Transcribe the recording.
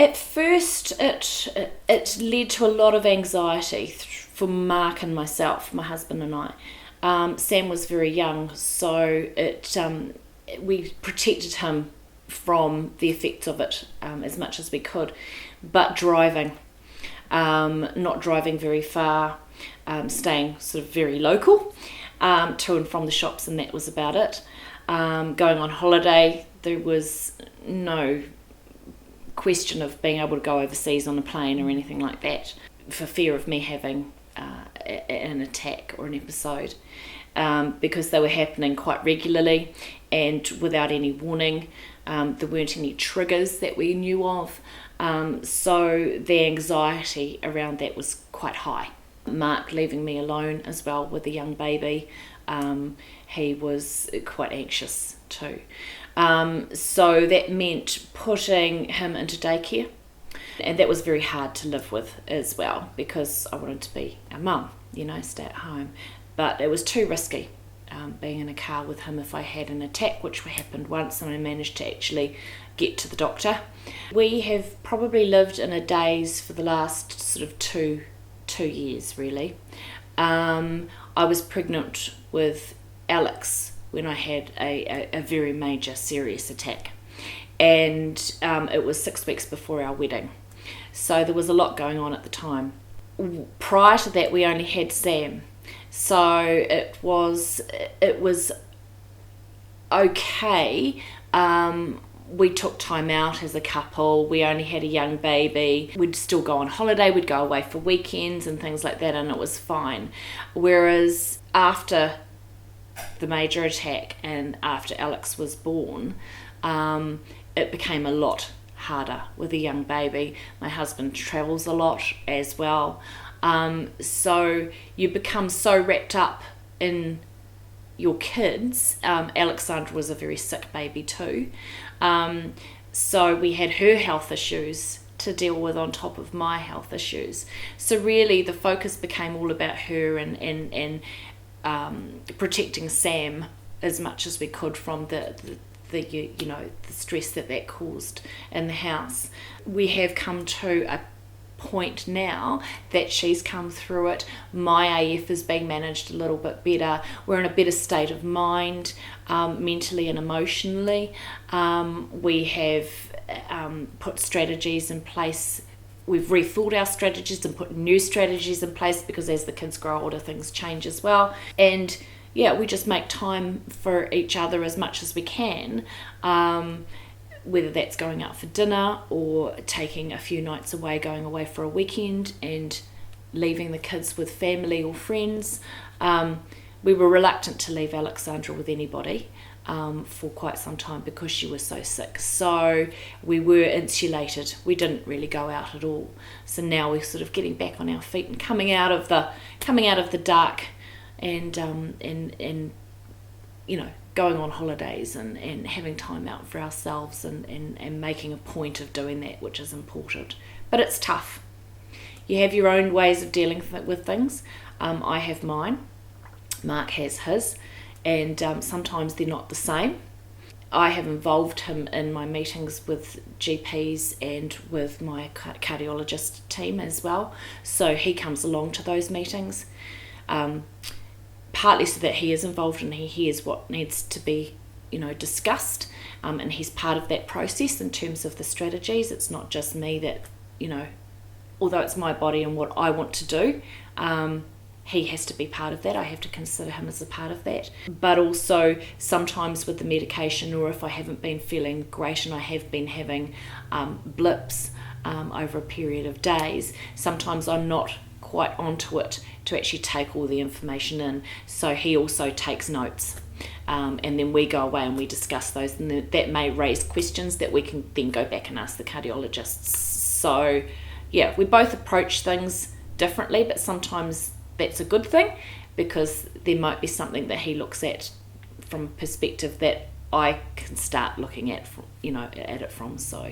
At first, it led to a lot of anxiety for Mark and myself, my husband and I. Sam was very young, so we protected him from the effects of it as much as we could. But driving, not driving very far, staying sort of very local to and from the shops, and that was about it. Going on holiday, there was no question of being able to go overseas on a plane or anything like that, for fear of me having an attack or an episode, because they were happening quite regularly and without any warning. There weren't any triggers that we knew of, so the anxiety around that was quite high. Mark leaving me alone as well with a young baby, he was quite anxious too. So that meant putting him into daycare, and that was very hard to live with as well, because I wanted to be a mum, stay at home. But it was too risky, being in a car with him if I had an attack, which happened once, and I managed to actually get to the doctor. We have probably lived in a daze for the last sort of two years, really. I was pregnant with Alex when I had a very major serious attack, and it was 6 weeks before our wedding, so there was a lot going on at the time. Prior to that, we only had Sam, so it was okay. We took time out as a couple. We only had a young baby. We'd still go on holiday. We'd go away for weekends and things like that, and it was fine. Whereas after the major attack and after Alex was born, it became a lot harder with a young baby. My husband travels a lot as well. So you become so wrapped up in your kids. Alexandra was a very sick baby too. So we had her health issues to deal with on top of my health issues. So really the focus became all about her and protecting Sam as much as we could from the stress that caused in the house. We have come to a point now that she's come through it. My AF is being managed a little bit better. We're in a better state of mind, mentally and emotionally. We have put strategies in place. We've rethought our strategies and put new strategies in place, because as the kids grow older, things change as well. And we just make time for each other as much as we can, whether that's going out for dinner or taking a few nights away, going away for a weekend and leaving the kids with family or friends. We were reluctant to leave Alexandra with anybody for quite some time because she was so sick. So we were insulated. We didn't really go out at all. So now we're sort of getting back on our feet and coming out of the dark, and going on holidays and having time out for ourselves and making a point of doing that, which is important. But it's tough. You have your own ways of dealing with things. I have mine. Mark has his. And sometimes they're not the same. I have involved him in my meetings with GPs and with my cardiologist team as well. So he comes along to those meetings. Partly so that he is involved and he hears what needs to be, discussed, and he's part of that process in terms of the strategies. It's not just me that, although it's my body and what I want to do, he has to be part of that. I have to consider him as a part of that. But also sometimes with the medication, or if I haven't been feeling great and I have been having blips over a period of days, sometimes I'm not quite onto it to actually take all the information in. So he also takes notes, and then we go away and we discuss those, and that may raise questions that we can then go back and ask the cardiologists. So we both approach things differently, but sometimes that's a good thing, because there might be something that he looks at from a perspective that I can start looking at, at it from. So